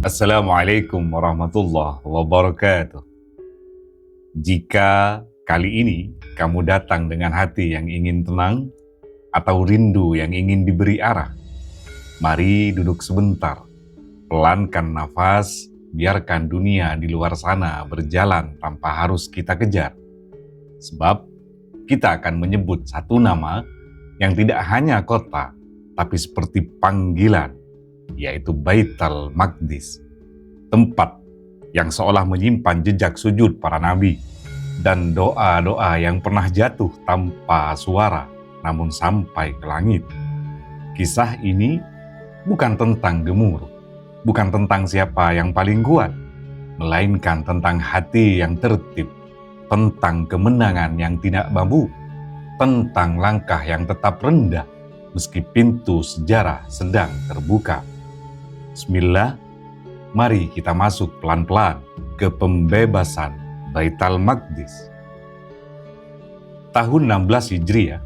Assalamualaikum warahmatullahi wabarakatuh. Jika kali ini kamu datang dengan hati yang ingin tenang atau rindu yang ingin diberi arah, mari duduk sebentar, pelankan nafas, biarkan dunia di luar sana berjalan tanpa harus kita kejar. Sebab kita akan menyebut satu nama yang tidak hanya kota, tapi seperti panggilan, yaitu Baitul Maqdis, tempat yang seolah menyimpan jejak sujud para nabi dan doa-doa yang pernah jatuh tanpa suara namun sampai ke langit. Kisah ini bukan tentang gemuruh, bukan tentang siapa yang paling kuat, melainkan tentang hati yang tertib, tentang kemenangan yang tidak bambu, tentang langkah yang tetap rendah meski pintu sejarah sedang terbuka. Bismillah, mari kita masuk pelan-pelan ke pembebasan Baitul Maqdis. Tahun 16 Hijriah,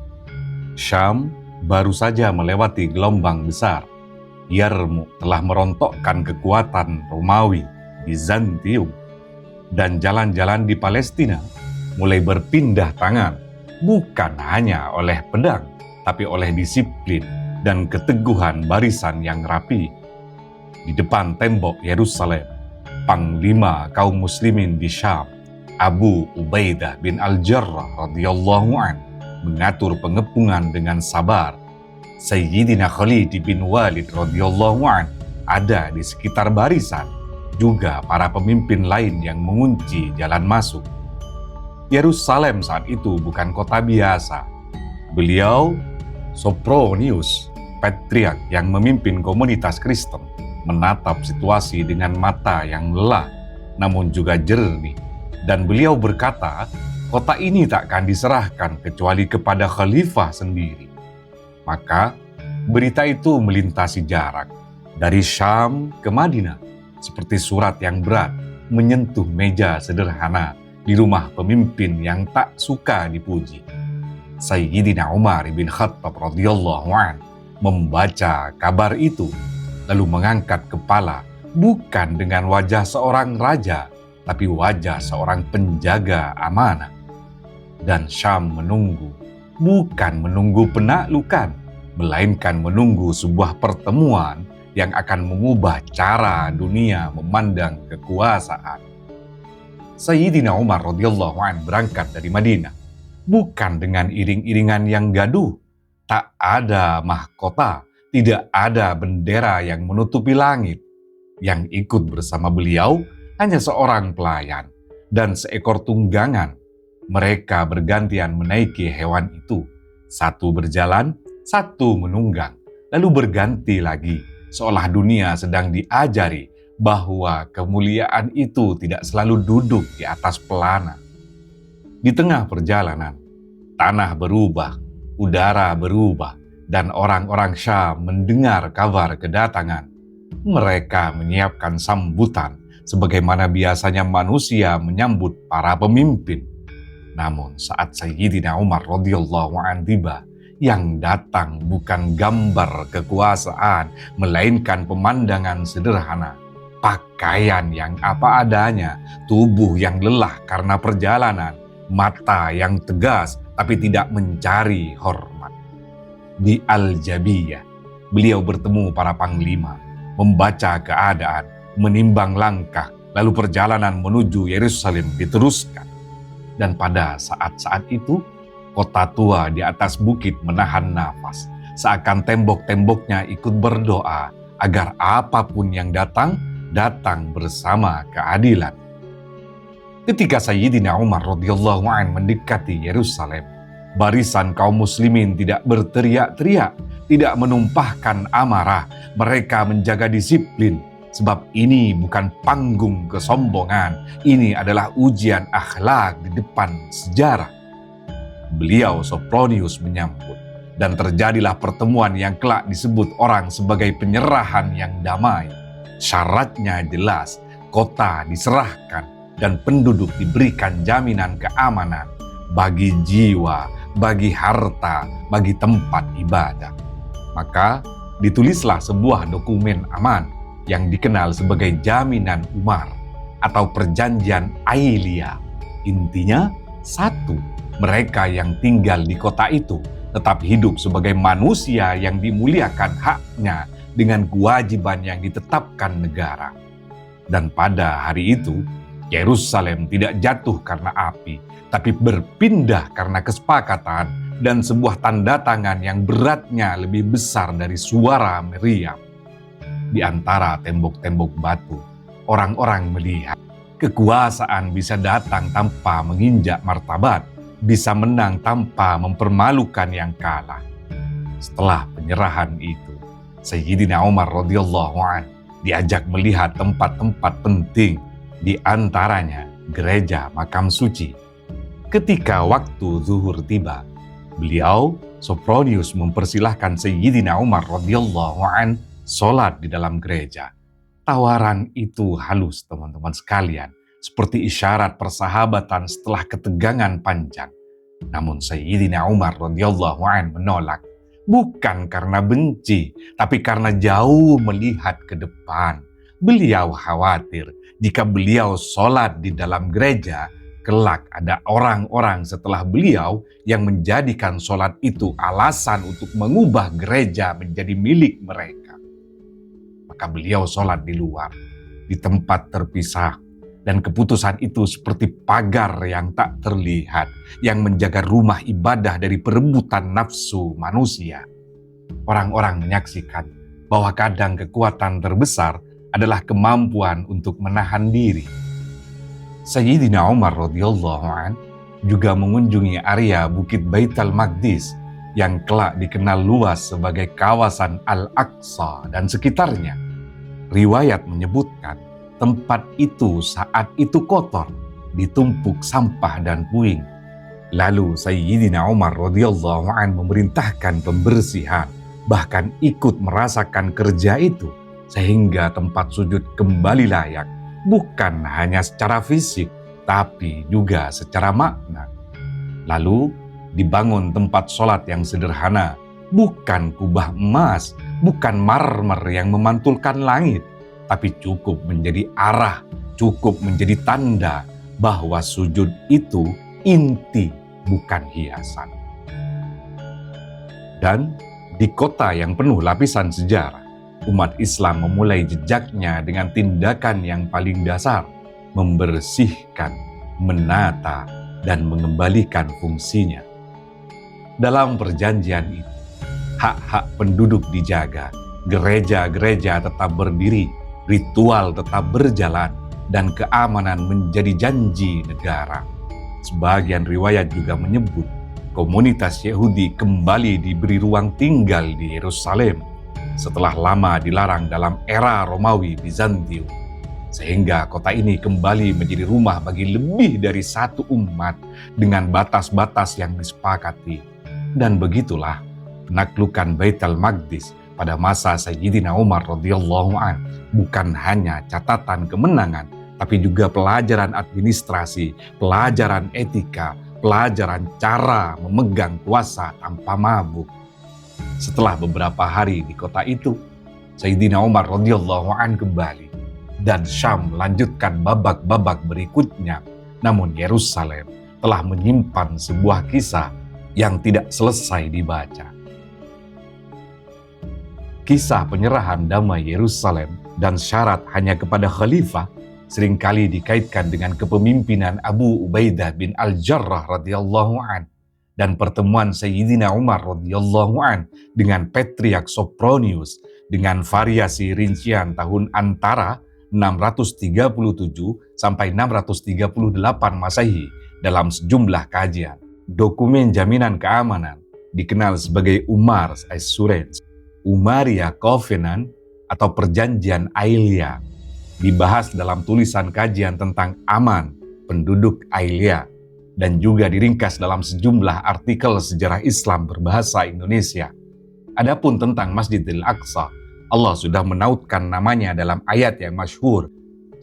Syam baru saja melewati gelombang besar. Yarmouk telah merontokkan kekuatan Romawi Bizantium, dan jalan-jalan di Palestina mulai berpindah tangan, bukan hanya oleh pedang, tapi oleh disiplin dan keteguhan barisan yang rapi. Di depan tembok Yerusalem, Panglima kaum muslimin di Syam, Abu Ubaidah bin Al-Jarrah radhiyallahu an, mengatur pengepungan dengan sabar. Sayyidina Khalid bin Walid radhiyallahu an ada di sekitar barisan, juga para pemimpin lain yang mengunci jalan masuk. Yerusalem saat itu bukan kota biasa. Beliau, Sopronius, patriark yang memimpin komunitas Kristen, menatap situasi dengan mata yang lelah namun juga jernih, dan beliau berkata, kota ini takkan diserahkan kecuali kepada khalifah sendiri. Maka berita itu melintasi jarak dari Syam ke Madinah seperti surat yang berat menyentuh meja sederhana di rumah pemimpin yang tak suka dipuji. Sayyidina Umar bin Khattab radhiyallahu an membaca kabar itu lalu mengangkat kepala, bukan dengan wajah seorang raja, tapi wajah seorang penjaga amanah. Dan Syam menunggu, bukan menunggu penaklukan, melainkan menunggu sebuah pertemuan yang akan mengubah cara dunia memandang kekuasaan. Sayyidina Umar radhiyallahu an berangkat dari Madinah, bukan dengan iring-iringan yang gaduh, tak ada mahkota, tidak ada bendera yang menutupi langit. Yang ikut bersama beliau hanya seorang pelayan dan seekor tunggangan. Mereka bergantian menaiki hewan itu. Satu berjalan, satu menunggang, lalu berganti lagi, seolah dunia sedang diajari bahwa kemuliaan itu tidak selalu duduk di atas pelana. Di tengah perjalanan, tanah berubah, udara berubah, dan orang-orang Syam mendengar kabar kedatangan. Mereka menyiapkan sambutan sebagaimana biasanya manusia menyambut para pemimpin. Namun saat Sayyidina Umar radhiyallahu an tiba, yang datang bukan gambar kekuasaan, melainkan pemandangan sederhana, pakaian yang apa adanya, tubuh yang lelah karena perjalanan, mata yang tegas tapi tidak mencari hormat. Di Al-Jabiyah, beliau bertemu para panglima, membaca keadaan, menimbang langkah, lalu perjalanan menuju Yerusalem diteruskan. Dan pada saat-saat itu, kota tua di atas bukit menahan nafas, seakan tembok-temboknya ikut berdoa agar apapun yang datang, datang bersama keadilan. Ketika Sayyidina Umar radhiyallahu an mendekati Yerusalem, barisan kaum muslimin tidak berteriak-teriak, tidak menumpahkan amarah. Mereka menjaga disiplin, sebab ini bukan panggung kesombongan. Ini adalah ujian akhlak di depan sejarah. Beliau Sopronius menyambut, dan terjadilah pertemuan yang kelak disebut orang sebagai penyerahan yang damai. Syaratnya jelas, kota diserahkan dan penduduk diberikan jaminan keamanan bagi jiwa, bagi harta, bagi tempat ibadah. Maka ditulislah sebuah dokumen aman yang dikenal sebagai Jaminan Umar atau Perjanjian Ailia. Intinya satu, mereka yang tinggal di kota itu tetap hidup sebagai manusia yang dimuliakan haknya dengan kewajiban yang ditetapkan negara. Dan pada hari itu, Yerusalem tidak jatuh karena api, tapi berpindah karena kesepakatan dan sebuah tanda tangan yang beratnya lebih besar dari suara meriam. Di antara tembok-tembok batu, orang-orang melihat kekuasaan bisa datang tanpa menginjak martabat, bisa menang tanpa mempermalukan yang kalah. Setelah penyerahan itu, Sayyidina Umar radhiyallahu anhu diajak melihat tempat-tempat penting, di antaranya gereja makam suci. Ketika waktu zuhur tiba, beliau Sophronius mempersilahkan Sayyidina Umar radhiyallahu anhu sholat di dalam gereja. Tawaran itu halus, teman-teman sekalian, seperti isyarat persahabatan setelah ketegangan panjang. Namun Sayyidina Umar radhiyallahu anhu menolak, bukan karena benci, tapi karena jauh melihat ke depan. Beliau khawatir jika beliau sholat di dalam gereja, kelak ada orang-orang setelah beliau yang menjadikan sholat itu alasan untuk mengubah gereja menjadi milik mereka. Maka beliau sholat di luar, di tempat terpisah, dan keputusan itu seperti pagar yang tak terlihat, yang menjaga rumah ibadah dari perebutan nafsu manusia. Orang-orang menyaksikan bahwa kadang kekuatan terbesar adalah kemampuan untuk menahan diri. Sayyidina Umar radhiyallahu anhu juga mengunjungi area Bukit Baitul Maqdis yang kelak dikenal luas sebagai kawasan Al-Aqsa dan sekitarnya. Riwayat menyebutkan tempat itu saat itu kotor, ditumpuk sampah dan puing. Lalu Sayyidina Umar radhiyallahu anhu memerintahkan pembersihan, bahkan ikut merasakan kerja itu, sehingga tempat sujud kembali layak, bukan hanya secara fisik, tapi juga secara makna. Lalu dibangun tempat sholat yang sederhana, bukan kubah emas, bukan marmer yang memantulkan langit, tapi cukup menjadi arah, cukup menjadi tanda bahwa sujud itu inti, bukan hiasan. Dan di kota yang penuh lapisan sejarah, umat Islam memulai jejaknya dengan tindakan yang paling dasar, membersihkan, menata, dan mengembalikan fungsinya. Dalam perjanjian itu, hak-hak penduduk dijaga, gereja-gereja tetap berdiri, ritual tetap berjalan, dan keamanan menjadi janji negara. Sebagian riwayat juga menyebut komunitas Yahudi kembali diberi ruang tinggal di Yerusalem setelah lama dilarang dalam era Romawi Bizantium, sehingga kota ini kembali menjadi rumah bagi lebih dari satu umat dengan batas-batas yang disepakati. Dan begitulah penaklukan Baitul Maqdis pada masa Sayyidina Umar radhiyallahu anhu bukan hanya catatan kemenangan, tapi juga pelajaran administrasi, pelajaran etika, pelajaran cara memegang kuasa tanpa mabuk. Setelah beberapa hari di kota itu, Sayyidina Umar radhiyallahu anhu kembali, dan Syam melanjutkan babak-babak berikutnya. Namun Yerusalem telah menyimpan sebuah kisah yang tidak selesai dibaca. Kisah penyerahan damai Yerusalem dan syarat hanya kepada khalifah seringkali dikaitkan dengan kepemimpinan Abu Ubaidah bin Al-Jarrah radhiyallahu anhu dan pertemuan Sayyidina Umar radhiyallahu anhu dengan Patriark Sophronius dengan variasi rincian tahun antara 637 sampai 638 Masehi dalam sejumlah kajian. Dokumen jaminan keamanan dikenal sebagai Umar's Assurance, Umaria Covenant atau Perjanjian Ailia, dibahas dalam tulisan kajian tentang aman penduduk Ailia dan juga diringkas dalam sejumlah artikel sejarah Islam berbahasa Indonesia. Adapun tentang Masjidil Aqsa, Allah sudah menautkan namanya dalam ayat yang masyhur,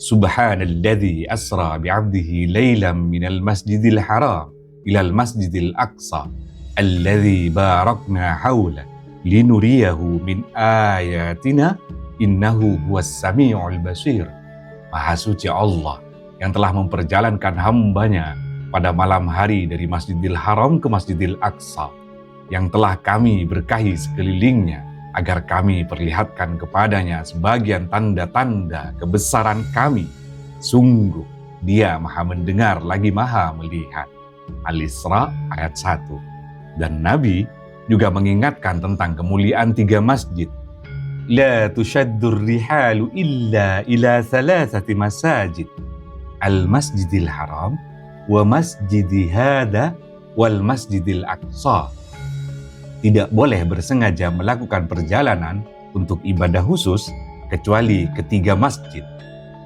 Subhanalladzi asra bi'abdihi laylan minal masjidil haram ilal masjidil aqsa alladzi barakna hawla linuriyahu min ayatina Innahu huwas sami'ul basir. Maha suci Allah yang telah memperjalankan hambanya pada malam hari dari Masjidil Haram ke Masjidil Aqsa, yang telah kami berkahi sekelilingnya agar kami perlihatkan kepadanya sebagian tanda-tanda kebesaran kami. Sungguh Dia maha mendengar lagi maha melihat. Al-Isra ayat 1. Dan Nabi juga mengingatkan tentang kemuliaan 3 masjid. La tushaddur rihalu illa ila thalathati masajid. Al-Masjidil Haram, wa masjidi hada, wal Masjidil Aqsa. Tidak boleh bersengaja melakukan perjalanan untuk ibadah khusus kecuali ketiga masjid.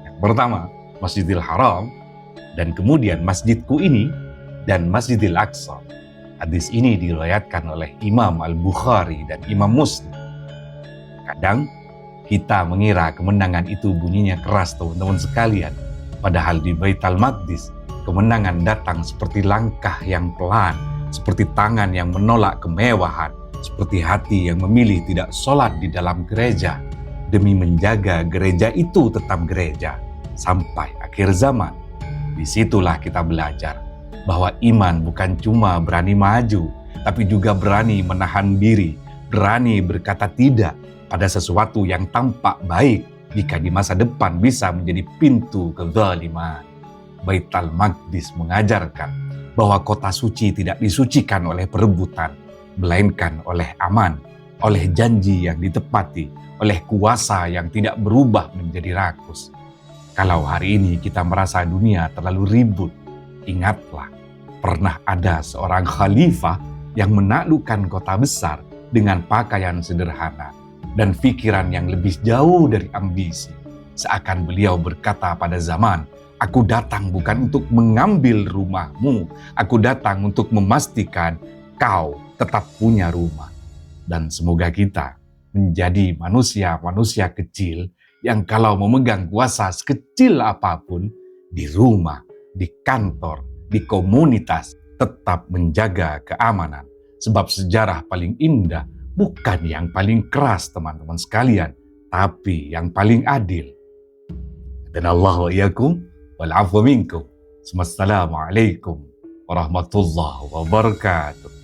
Yang pertama, Masjidil Haram, dan kemudian masjidku ini, dan Masjidil Aqsa. Hadis ini diriwayatkan oleh Imam Al-Bukhari dan Imam Muslim. Kadang kita mengira kemenangan itu bunyinya keras, teman-teman sekalian. Padahal di Baitul Maqdis, kemenangan datang seperti langkah yang pelan, seperti tangan yang menolak kemewahan, seperti hati yang memilih tidak sholat di dalam gereja, demi menjaga gereja itu tetap gereja, sampai akhir zaman. Disitulah kita belajar bahwa iman bukan cuma berani maju, tapi juga berani menahan diri, berani berkata tidak pada sesuatu yang tampak baik jika di masa depan bisa menjadi pintu kezaliman. Baitul Maqdis mengajarkan bahwa kota suci tidak disucikan oleh perebutan, melainkan oleh aman, oleh janji yang ditepati, oleh kuasa yang tidak berubah menjadi rakus. Kalau hari ini kita merasa dunia terlalu ribut, ingatlah, pernah ada seorang khalifah yang menaklukkan kota besar dengan pakaian sederhana dan pikiran yang lebih jauh dari ambisi. Seakan beliau berkata pada zaman, aku datang bukan untuk mengambil rumahmu, aku datang untuk memastikan kau tetap punya rumah. Dan semoga kita menjadi manusia-manusia kecil yang kalau memegang kuasa sekecil apapun, di rumah, di kantor, di komunitas, tetap menjaga keamanan. Sebab sejarah paling indah bukan yang paling keras, teman-teman sekalian, tapi yang paling adil. Dan Allah wa iyakum wal afwa minkum. Assalamualaikum warahmatullahi wabarakatuh.